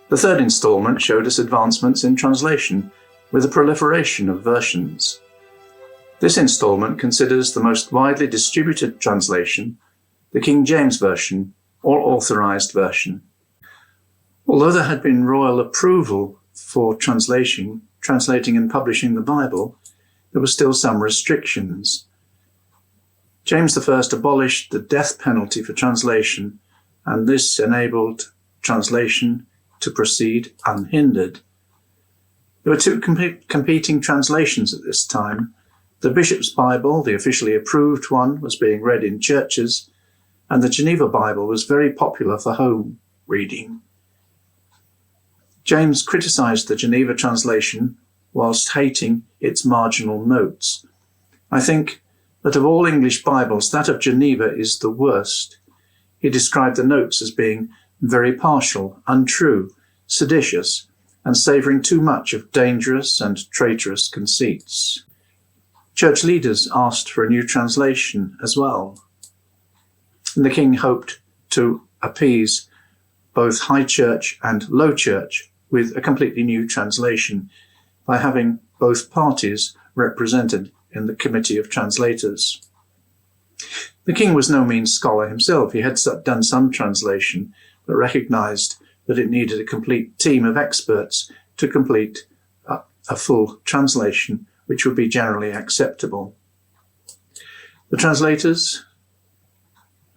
The third instalment showed us advancements in translation with a proliferation of versions. This instalment considers the most widely distributed translation, the King James Version or Authorized Version. Although there had been royal approval for translating and publishing the Bible, there were still some restrictions. James I abolished the death penalty for translation, and this enabled translation to proceed unhindered. There were two competing translations at this time. The Bishop's Bible, the officially approved one, was being read in churches, and the Geneva Bible was very popular for home reading. James criticised the Geneva translation whilst hating its marginal notes. I think that of all English Bibles, that of Geneva is the worst. He described the notes as being very partial, untrue, seditious, and savouring too much of dangerous and traitorous conceits. Church leaders asked for a new translation as well, and the king hoped to appease both high church and low church with a completely new translation by having both parties represented in the Committee of Translators. The king was no mean scholar himself. He had done some translation, but recognised that it needed a complete team of experts to complete a full translation, which would be generally acceptable. The translators,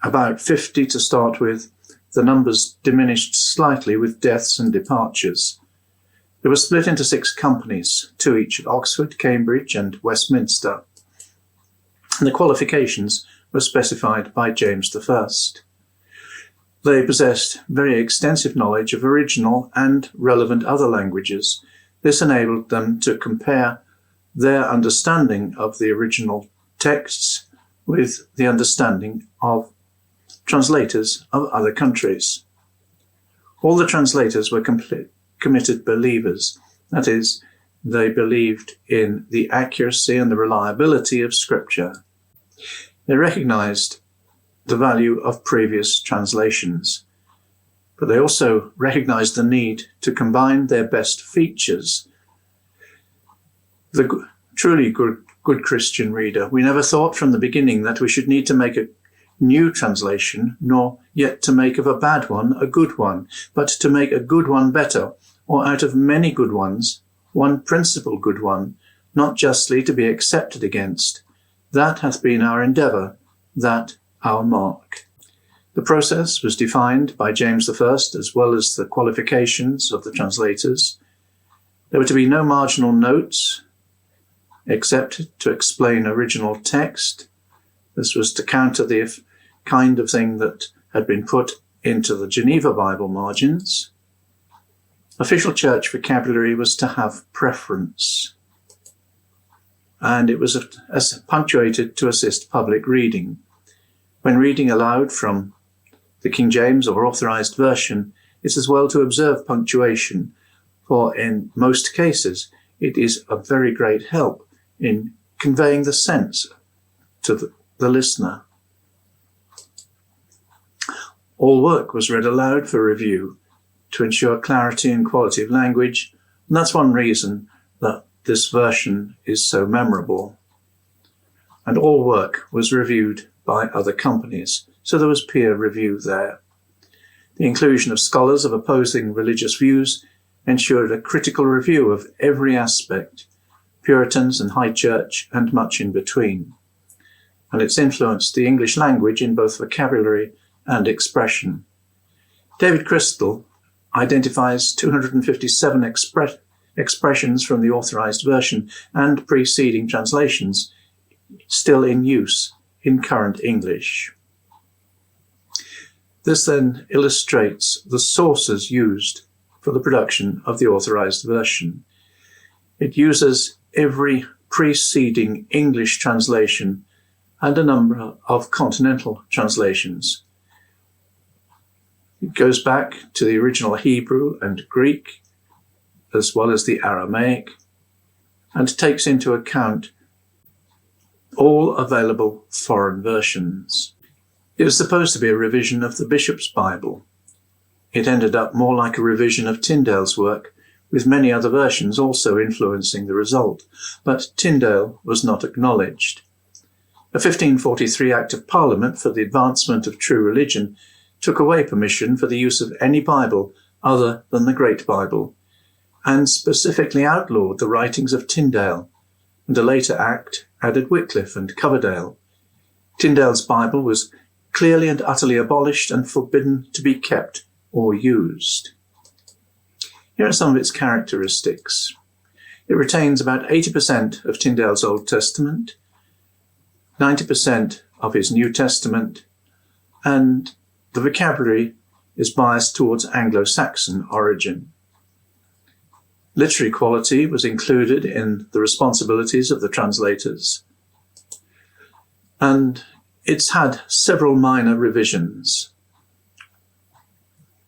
about 50 to start with, the numbers diminished slightly with deaths and departures. They were split into 6 companies, 2 each at Oxford, Cambridge and Westminster. And the qualifications were specified by James I. They possessed very extensive knowledge of original and relevant other languages. This enabled them to compare their understanding of the original texts with the understanding of translators of other countries. All the translators were committed believers. That is, they believed in the accuracy and the reliability of Scripture. They recognized the value of previous translations, but they also recognized the need to combine their best features. The truly good Christian reader, we never thought from the beginning that we should need to make a new translation, nor yet to make of a bad one a good one, but to make a good one better, or out of many good ones, one principal good one, not justly to be accepted against. That hath been our endeavour, that our mark. The process was defined by James I, as well as the qualifications of the translators. There were to be no marginal notes, except to explain original text. This was to counter the kind of thing that had been put into the Geneva Bible margins. Official church vocabulary was to have preference, and it was punctuated to assist public reading. When reading aloud from the King James or Authorized Version, it's as well to observe punctuation, for in most cases it is a very great help in conveying the sense to the listener. All work was read aloud for review to ensure clarity and quality of language, and that's one reason that this version is so memorable. And all work was reviewed by other companies, so there was peer review there. The inclusion of scholars of opposing religious views ensured a critical review of every aspect, Puritans and High Church and much in between, and it's influenced the English language in both vocabulary and expression. David Crystal identifies 257 expressions from the Authorized Version and preceding translations still in use in current English. This then illustrates the sources used for the production of the Authorized Version. It uses every preceding English translation and a number of Continental translations. It goes back to the original Hebrew and Greek, as well as the Aramaic, and takes into account all available foreign versions. It was supposed to be a revision of the Bishop's Bible. it ended up more like a revision of Tyndale's work, with many other versions also influencing the result, but Tyndale was not acknowledged. A 1543 Act of Parliament for the Advancement of True Religion took away permission for the use of any Bible other than the Great Bible, and specifically outlawed the writings of Tyndale, and a later act added Wycliffe and Coverdale. Tyndale's Bible was clearly and utterly abolished and forbidden to be kept or used. Here are some of its characteristics. It retains about 80% of Tyndale's Old Testament, 90% of his New Testament, and the vocabulary is biased towards Anglo-Saxon origin. Literary quality was included in the responsibilities of the translators, and it's had several minor revisions.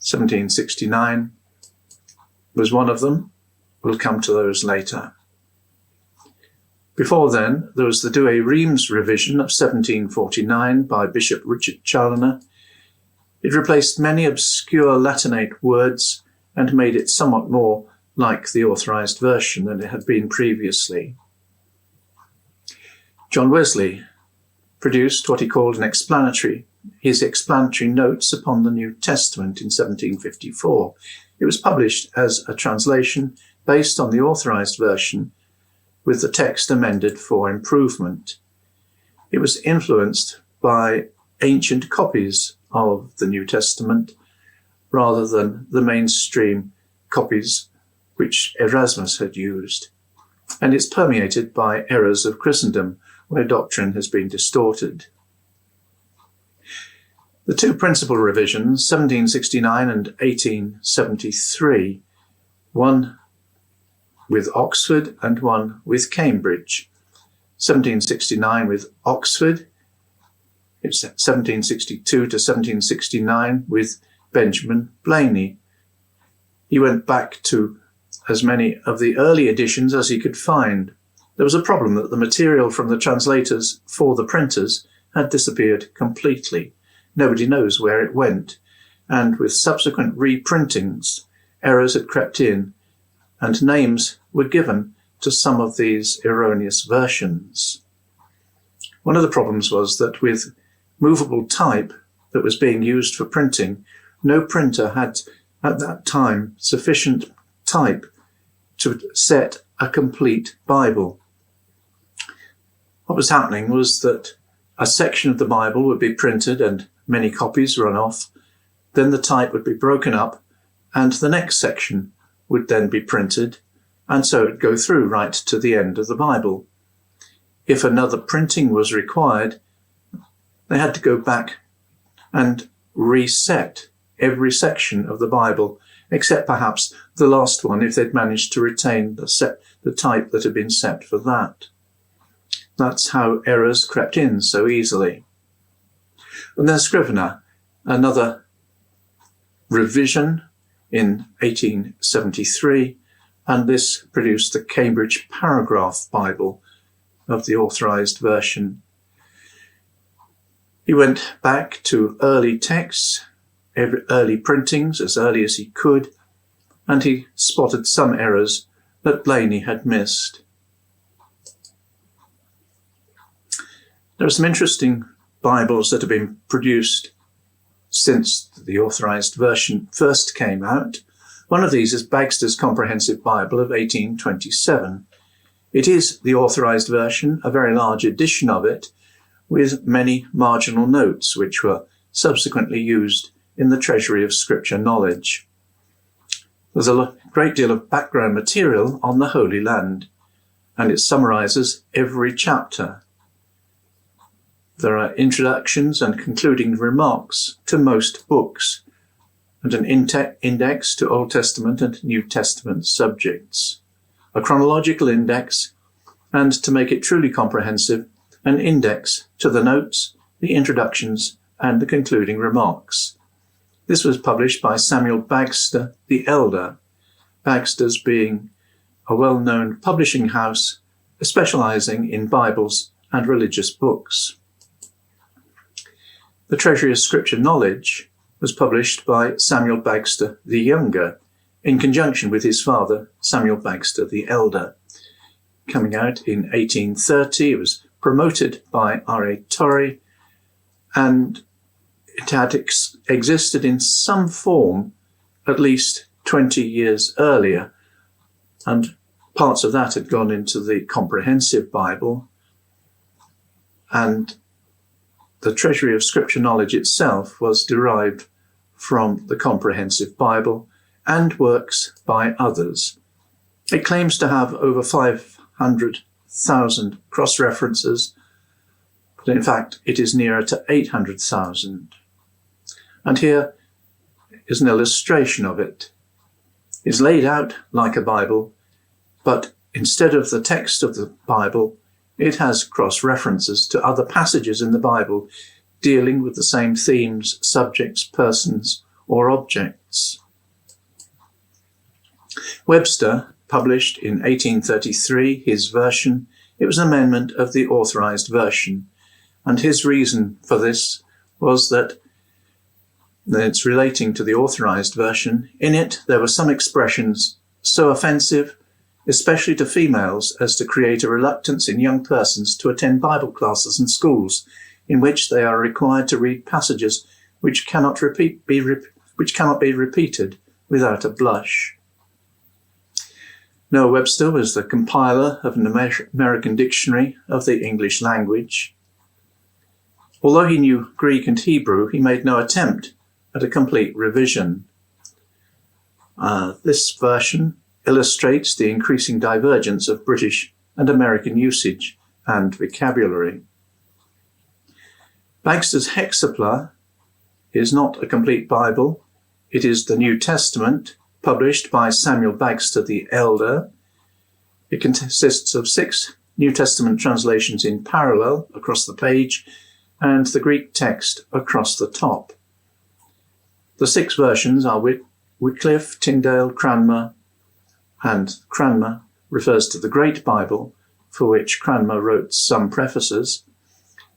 1769 was one of them. We'll come to those later. Before then, there was the Douay-Rheims revision of 1749 by Bishop Richard Challoner. It replaced many obscure Latinate words and made it somewhat more like the Authorized Version than it had been previously. John Wesley produced what he called his explanatory notes upon the New Testament in 1754. It was published as a translation based on the Authorized Version, with the text amended for improvement. It was influenced by ancient copies of the New Testament rather than the mainstream copies which Erasmus had used, and it's permeated by errors of Christendom where doctrine has been distorted. The two principal revisions, 1769 and 1873, one with Oxford and one with Cambridge. 1769 with Oxford, it's 1762 to 1769 with Benjamin Blayney. He went back to as many of the early editions as he could find. There was a problem that the material from the translators for the printers had disappeared completely. Nobody knows where it went, and with subsequent reprintings, errors had crept in, and names were given to some of these erroneous versions. One of the problems was that with movable type that was being used for printing, no printer had at that time sufficient type to set a complete Bible. What was happening was that a section of the Bible would be printed and many copies run off, then the type would be broken up and the next section would then be printed, and so it would go through right to the end of the Bible. If another printing was required, they had to go back and reset every section of the Bible, except perhaps the last one if they'd managed to retain the type that had been set for that. That's how errors crept in so easily. And then Scrivener, another revision in 1873, and this produced the Cambridge Paragraph Bible of the Authorized Version. He went back to early texts, early printings as early as he could, and he spotted some errors that Blayney had missed. There are some interesting Bibles that have been produced since the Authorized Version first came out. One of these is Bagster's Comprehensive Bible of 1827. It is the Authorized Version, a very large edition of it, with many marginal notes which were subsequently used in the Treasury of Scripture Knowledge. There's a great deal of background material on the Holy Land, and it summarizes every chapter. There are introductions and concluding remarks to most books, and an index to Old Testament and New Testament subjects, a chronological index, and to make it truly comprehensive, an index to the notes, the introductions, and the concluding remarks. This was published by Samuel Bagster the Elder, Bagster's being a well-known publishing house specializing in Bibles and religious books. The Treasury of Scripture Knowledge was published by Samuel Bagster the Younger, in conjunction with his father, Samuel Bagster the Elder. Coming out in 1830, it was promoted by R.A. Torrey, and it had existed in some form at least 20 years earlier, and parts of that had gone into the Comprehensive Bible, and the Treasury of Scripture Knowledge itself was derived from the Comprehensive Bible and works by others. It claims to have over 500,000 cross-references, but in fact it is nearer to 800,000. And here is an illustration of it. It's laid out like a Bible, but instead of the text of the Bible, it has cross-references to other passages in the Bible dealing with the same themes, subjects, persons, or objects. Webster published in 1833 his version. It was an amendment of the Authorized Version, and his reason for this was that it's relating to the Authorized Version. In it, there were some expressions so offensive, especially to females, as to create a reluctance in young persons to attend Bible classes and schools, in which they are required to read passages which cannot be repeated without a blush. Noah Webster was the compiler of an American dictionary of the English language. Although he knew Greek and Hebrew, he made no attempt at a complete revision. This version illustrates the increasing divergence of British and American usage and vocabulary. Bagster's hexapla is not a complete Bible. It is the New Testament, published by Samuel Bagster the Elder. It consists of 6 New Testament translations in parallel across the page and the Greek text across the top. The 6 versions are Wycliffe, Tyndale, Cranmer, and Cranmer refers to the Great Bible, for which Cranmer wrote some prefaces,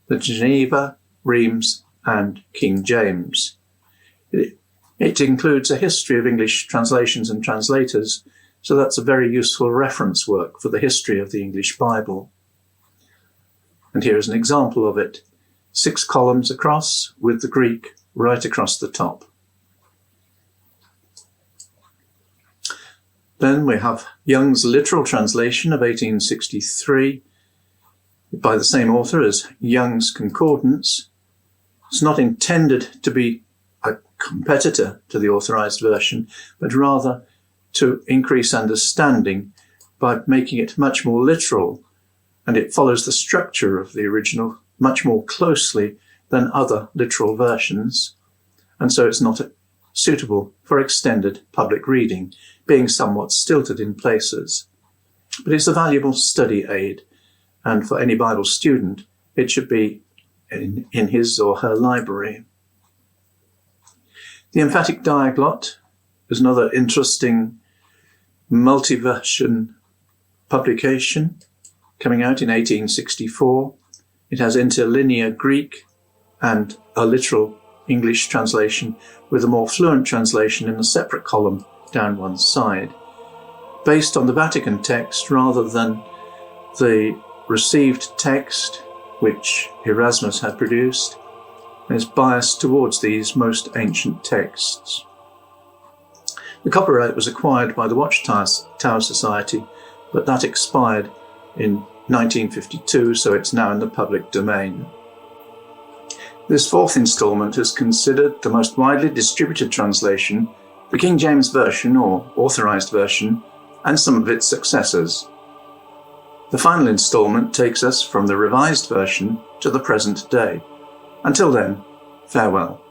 the Geneva, Reims, and King James. It includes a history of English translations and translators, so that's a very useful reference work for the history of the English Bible. And here is an example of it. 6 columns across with the Greek right across the top. Then we have Young's literal translation of 1863 by the same author as Young's Concordance. It's not intended to be a competitor to the Authorized Version, but rather to increase understanding by making it much more literal, and it follows the structure of the original much more closely than other literal versions, and so it's not suitable for extended public reading, being somewhat stilted in places. But it's a valuable study aid, and for any Bible student, it should be in his or her library. The Emphatic Diaglott is another interesting multi-version publication coming out in 1864. It has interlinear Greek and a literal English translation with a more fluent translation in a separate column down one side, based on the Vatican text rather than the received text which Erasmus had produced, and is biased towards these most ancient texts. The copyright was acquired by the Watchtower Society, but that expired in 1952, so it's now in the public domain. This 4th instalment is considered the most widely distributed translation, the King James Version or Authorized Version, and some of its successors. The final instalment takes us from the Revised Version to the present day. Until then, farewell.